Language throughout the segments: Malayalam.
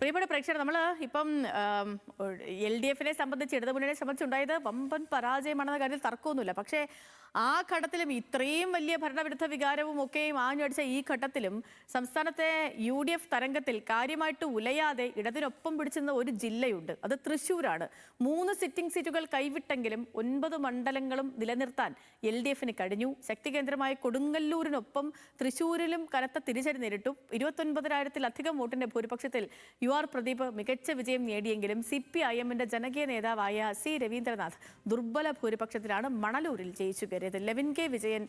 പ്രിയപ്പെട്ട പ്രേക്ഷകർ, നമ്മൾ ഇപ്പം LDF-നെ സംബന്ധിച്ച് ഇടതുമുന്നണിയെ സംബന്ധിച്ചുണ്ടായത് വമ്പൻ പരാജയമാണെന്ന കാര്യത്തിൽ തർക്കമൊന്നുമില്ല. പക്ഷേ ആ ഘട്ടത്തിലും ഇത്രയും വലിയ ഭരണവിരുദ്ധ വികാരവും ഒക്കെയും ആഞ്ഞടിച്ച ഈ ഘട്ടത്തിലും സംസ്ഥാനത്തെ UDF തരംഗത്തിൽ കാര്യമായിട്ട് ഉലയാതെ ഇടതിനൊപ്പം പിടിച്ചുന്ന ഒരു ജില്ലയുണ്ട്. അത് തൃശ്ശൂരാണ്. 3 സിറ്റിംഗ് സീറ്റുകൾ കൈവിട്ടെങ്കിലും 9 മണ്ഡലങ്ങളും നിലനിർത്താൻ LDF-ന് കഴിഞ്ഞു. ശക്തി കേന്ദ്രമായ കൊടുങ്ങല്ലൂരിനൊപ്പം തൃശ്ശൂരിലും കനത്ത തിരിച്ചടി നേരിട്ടു. 29,000-ലധികം വോട്ടിന്റെ ഭൂരിപക്ഷത്തിൽ UR പ്രദീപ് മികച്ച വിജയം നേടിയെങ്കിലും CPIM-ന്റെ ജനകീയ നേതാവായ C രവീന്ദ്രനാഥ് ദുർബല ഭൂരിപക്ഷത്തിലാണ് മണലൂരിൽ ജയിച്ചു കയറിയത്. ലെവിൻ കെ വിജയൻ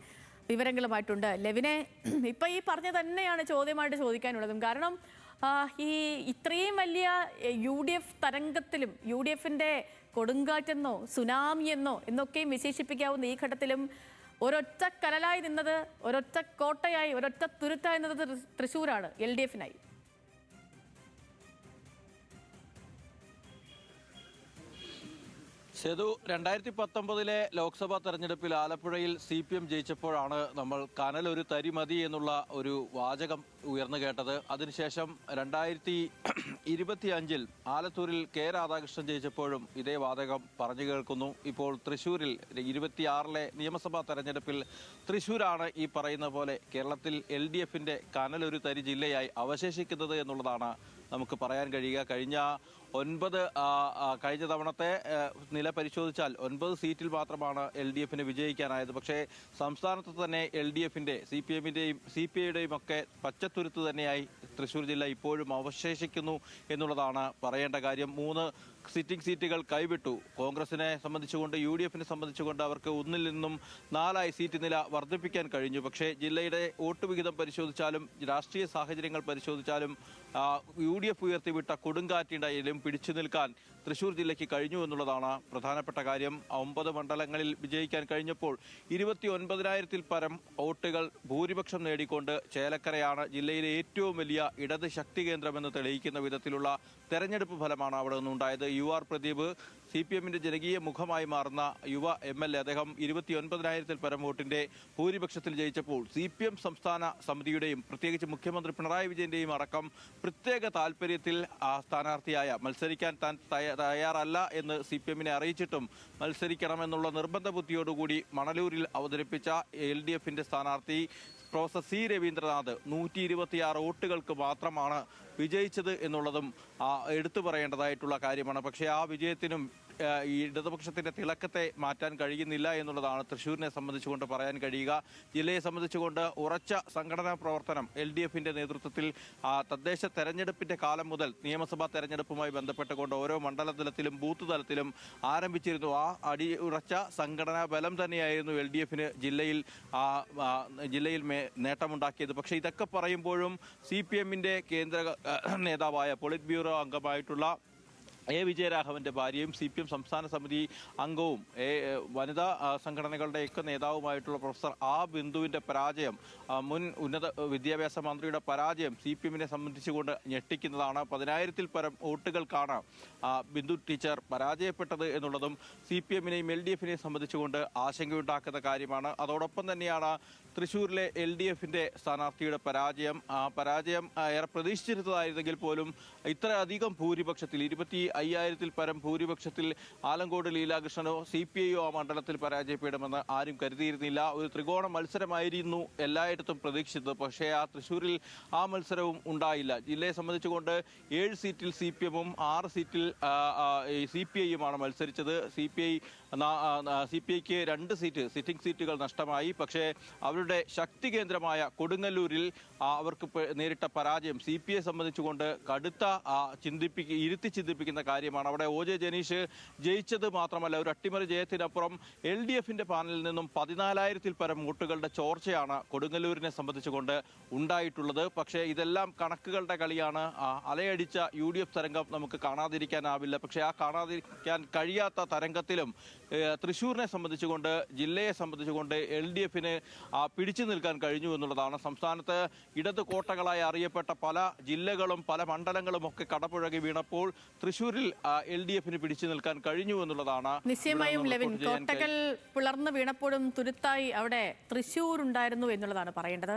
വിവരങ്ങളുമായിട്ടുണ്ട്. ലെവിനെ, ഇപ്പൊ ഈ പറഞ്ഞ തന്നെയാണ് ചോദ്യമായിട്ട് ചോദിക്കാനുള്ളതും. കാരണം ഈ ഇത്രയും വലിയ UDF തരംഗത്തിലും UDF-ന്റെ കൊടുങ്കാറ്റെന്നോ സുനാമിയെന്നോ എന്നൊക്കെയും വിശേഷിപ്പിക്കാവുന്ന ഈ ഘട്ടത്തിലും ഒരൊറ്റ കനലായി നിന്നത്, ഒരൊറ്റ കോട്ടയായി, ഒരൊറ്റ തുരുത്തായി നിന്നത് തൃശ്ശൂരാണ് LDF-നായി. സേതു, 2019 ലോക്സഭാ തെരഞ്ഞെടുപ്പിൽ ആലപ്പുഴയിൽ CPM ജയിച്ചപ്പോഴാണ് നമ്മൾ കനലൊരു തരി മതി എന്നുള്ള ഒരു വാചകം ഉയർന്നു കേട്ടത്. അതിനുശേഷം 2025 ആലത്തൂരിൽ K രാധാകൃഷ്ണൻ ജയിച്ചപ്പോഴും ഇതേ വാചകം പറഞ്ഞു കേൾക്കുന്നു. ഇപ്പോൾ തൃശ്ശൂരിൽ 26 നിയമസഭാ തെരഞ്ഞെടുപ്പിൽ തൃശ്ശൂരാണ് ഈ പറയുന്ന പോലെ കേരളത്തിൽ LDF-ന്റെ കനലൊരു തരി ജില്ലയായി അവശേഷിക്കുന്നത് എന്നുള്ളതാണ് നമുക്ക് പറയാൻ കഴിയുക. കഴിഞ്ഞ തവണത്തെ നില പരിശോധിച്ചാൽ 9 സീറ്റിൽ മാത്രമാണ് LDF-ന് വിജയിക്കാനായത്. പക്ഷേ സംസ്ഥാനത്ത് തന്നെ LDF-ന്റെ CPM-ന്റെയും CPI-യുടെയും ഒക്കെ പച്ചത്തുരുത്ത് തന്നെയായി തൃശ്ശൂർ ജില്ല ഇപ്പോഴും അവശേഷിക്കുന്നു എന്നുള്ളതാണ് പറയേണ്ട കാര്യം. 3 സിറ്റിംഗ് സീറ്റുകൾ കൈവിട്ടു. കോൺഗ്രസിനെ സംബന്ധിച്ചുകൊണ്ട് UDF-നെ സംബന്ധിച്ചുകൊണ്ട് അവർക്ക് 1-ൽ നിന്നും 4 സീറ്റ് നില വർദ്ധിപ്പിക്കാൻ കഴിഞ്ഞു. പക്ഷേ ജില്ലയുടെ വോട്ട് വിഹിതം പരിശോധിച്ചാലും രാഷ്ട്രീയ സാഹചര്യങ്ങൾ പരിശോധിച്ചാലും UDF ഉയർത്തിവിട്ട കൊടുങ്കാറ്റിൻ്റെയിലും പിടിച്ചു നിൽക്കാൻ തൃശ്ശൂർ ജില്ലയ്ക്ക് കഴിഞ്ഞു എന്നുള്ളതാണ് പ്രധാനപ്പെട്ട കാര്യം. 9 മണ്ഡലങ്ങളിൽ വിജയിക്കാൻ കഴിഞ്ഞപ്പോൾ 29,000-ൽ പരം വോട്ടുകൾ ഭൂരിപക്ഷം നേടിക്കൊണ്ട് ചേലക്കരയാണ് ജില്ലയിലെ ഏറ്റവും വലിയ ഇടത് ശക്തി കേന്ദ്രമെന്ന് തെളിയിക്കുന്ന വിധത്തിലുള്ള തെരഞ്ഞെടുപ്പ് ഫലമാണ് അവിടെ നിന്നുണ്ടായത്. UR പ്രദീപ് CPM-ന്റെ ജനകീയ മുഖമായി മാറുന്ന യുവ MLA, അദ്ദേഹം 29,000-ൽ പരം വോട്ടിന്റെ ഭൂരിപക്ഷത്തിൽ ജയിച്ചപ്പോൾ CPM സംസ്ഥാന സമിതിയുടെയും പ്രത്യേകിച്ച് മുഖ്യമന്ത്രി പിണറായി വിജയന്റെയും അടക്കം പ്രത്യേക താല്പര്യത്തിൽ സ്ഥാനാർത്ഥിയായ മത്സരിക്കാൻ താൻ തയ്യാറല്ല എന്ന് CPM-നെ അറിയിച്ചിട്ടും മത്സരിക്കണമെന്നുള്ള നിർബന്ധ ബുദ്ധിയോടുകൂടി മണലൂരിൽ അവതരിപ്പിച്ച LDF-ന്റെ സ്ഥാനാർത്ഥി പ്രൊഫസർ C രവീന്ദ്രനാഥ് 126 വോട്ടുകൾക്ക് മാത്രമാണ് വിജയിച്ചത് എന്നുള്ളതും എടുത്തു പറയേണ്ടതായിട്ടുള്ള കാര്യമാണ്. പക്ഷേ ആ വിജയത്തിനും ഈ ഇടതുപക്ഷത്തിന്റെ തിളക്കത്തെ മാറ്റാൻ കഴിയുന്നില്ല എന്നുള്ളതാണ് തൃശ്ശൂരിനെ സംബന്ധിച്ചുകൊണ്ട് പറയാൻ കഴിയുക. ജില്ലയെ സംബന്ധിച്ചുകൊണ്ട് ഉറച്ച സംഘടനാ പ്രവർത്തനം LDF-ന്റെ നേതൃത്വത്തിൽ തദ്ദേശ തെരഞ്ഞെടുപ്പിന്റെ കാലം മുതൽ നിയമസഭാ തെരഞ്ഞെടുപ്പുമായി ബന്ധപ്പെട്ടുകൊണ്ട് ഓരോ മണ്ഡല തലത്തിലും ബൂത്ത് തലത്തിലും ആരംഭിച്ചിരുന്നു. ആ അടിയുറച്ച സംഘടനാ ബലം തന്നെയായിരുന്നു LDF-ന് ജില്ലയിൽ നേട്ടമുണ്ടാക്കിയത്. പക്ഷേ ഇതൊക്കെ പറയുമ്പോഴും CPM-ന്റെ കേന്ദ്ര നേതാവായ പോളിറ്റ് ബ്യൂറോ അംഗമായിട്ടുള്ള A വിജയരാഘവന്റെ ഭാര്യയും CPM സംസ്ഥാന സമിതി അംഗവും വനിതാ സംഘടനകളുടെയൊക്കെ നേതാവുമായിട്ടുള്ള പ്രൊഫസർ ബിന്ദുവിന്റെ പരാജയം, മുൻ ഉന്നത വിദ്യാഭ്യാസ മന്ത്രിയുടെ പരാജയം CPM-നെ സംബന്ധിച്ചുകൊണ്ട് ഞെട്ടിക്കുന്നതാണ്. 10,000-ൽ പരം വോട്ടുകൾക്കാണ് ബിന്ദു ടീച്ചർ പരാജയപ്പെട്ടത് എന്നുള്ളതും CPM-നെയും LDF-നെയും സംബന്ധിച്ചുകൊണ്ട് ആശങ്കയുണ്ടാക്കുന്ന കാര്യമാണ്. അതോടൊപ്പം തന്നെയാണ് തൃശ്ശൂരിലെ LDF-ന്റെ സ്ഥാനാർത്ഥിയുടെ പരാജയം. പരാജയം ഏറെ പ്രതീക്ഷിച്ചിരുന്നതായിരുന്നെങ്കിൽ പോലും ഇത്രയധികം ഭൂരിപക്ഷത്തിൽ 25,000-ൽ പരം ഭൂരിപക്ഷത്തിൽ ആലങ്കോട് ലീലാകൃഷ്ണനോ CPI-യോ ആ മണ്ഡലത്തിൽ പരാജയപ്പെടുമെന്ന് ആരും കരുതിയിരുന്നില്ല. ഒരു ത്രികോണ മത്സരമായിരുന്നു എല്ലായിടത്തും പ്രതീക്ഷിച്ചത്. പക്ഷേ ആ തൃശ്ശൂരിൽ ആ മത്സരവും ഉണ്ടായില്ല. ജില്ലയെ സംബന്ധിച്ചുകൊണ്ട് 7 സീറ്റിൽ CPM-ഉം 6 സീറ്റിൽ CPI-യുമാണ് മത്സരിച്ചത്. CPI-ക്ക് 2 സിറ്റിംഗ് സീറ്റുകൾ നഷ്ടമായി. പക്ഷേ അവരുടെ ശക്തി കേന്ദ്രമായ കൊടുങ്ങല്ലൂരിൽ അവർക്ക് നേരിട്ട പരാജയം CPI സംബന്ധിച്ചുകൊണ്ട് കടുത്ത ഇരുത്തി ചിന്തിപ്പിക്കുന്ന കാര്യമാണ്. അവിടെ OJ ജനീഷ് ജയിച്ചത് മാത്രമല്ല, ഒരു അട്ടിമറി ജയത്തിനപ്പുറം LDF-ന്റെ പാനലിൽ നിന്നും 14,000-ൽ പരം വോട്ടുകളുടെ ചോർച്ചയാണ് കൊടുങ്ങല്ലൂരിനെ സംബന്ധിച്ചുകൊണ്ട് ഉണ്ടായിട്ടുള്ളത്. പക്ഷേ ഇതെല്ലാം കണക്കുകളുടെ കളിയാണ്. അലയടിച്ച UDF തരംഗം നമുക്ക് കാണാതിരിക്കാനാവില്ല. പക്ഷേ ആ കാണാതിരിക്കാൻ കഴിയാത്ത തരംഗത്തിലും തൃശ്ശൂരിനെ സംബന്ധിച്ചുകൊണ്ട്, ജില്ലയെ സംബന്ധിച്ചുകൊണ്ട് LDF-ന് പിടിച്ചു നിൽക്കാൻ കഴിഞ്ഞു എന്നുള്ളതാണ്. സംസ്ഥാനത്ത് ഇടത് കോട്ടകളായി അറിയപ്പെട്ട പല ജില്ലകളും പല മണ്ഡലങ്ങളും ഒക്കെ കടപുഴകി വീണപ്പോൾ തൃശ്ശൂരിൽ LDF-ന് പിടിച്ചു നിൽക്കാൻ കഴിഞ്ഞു എന്നുള്ളതാണ്. നിശ്ചയമായും ലെവിൻ, കോട്ടകൾ പിളർന്നു വീണപ്പോഴും തുരുത്തായി അവിടെ തൃശ്ശൂർ ഉണ്ടായിരുന്നു എന്നുള്ളതാണ് പറയേണ്ടത്.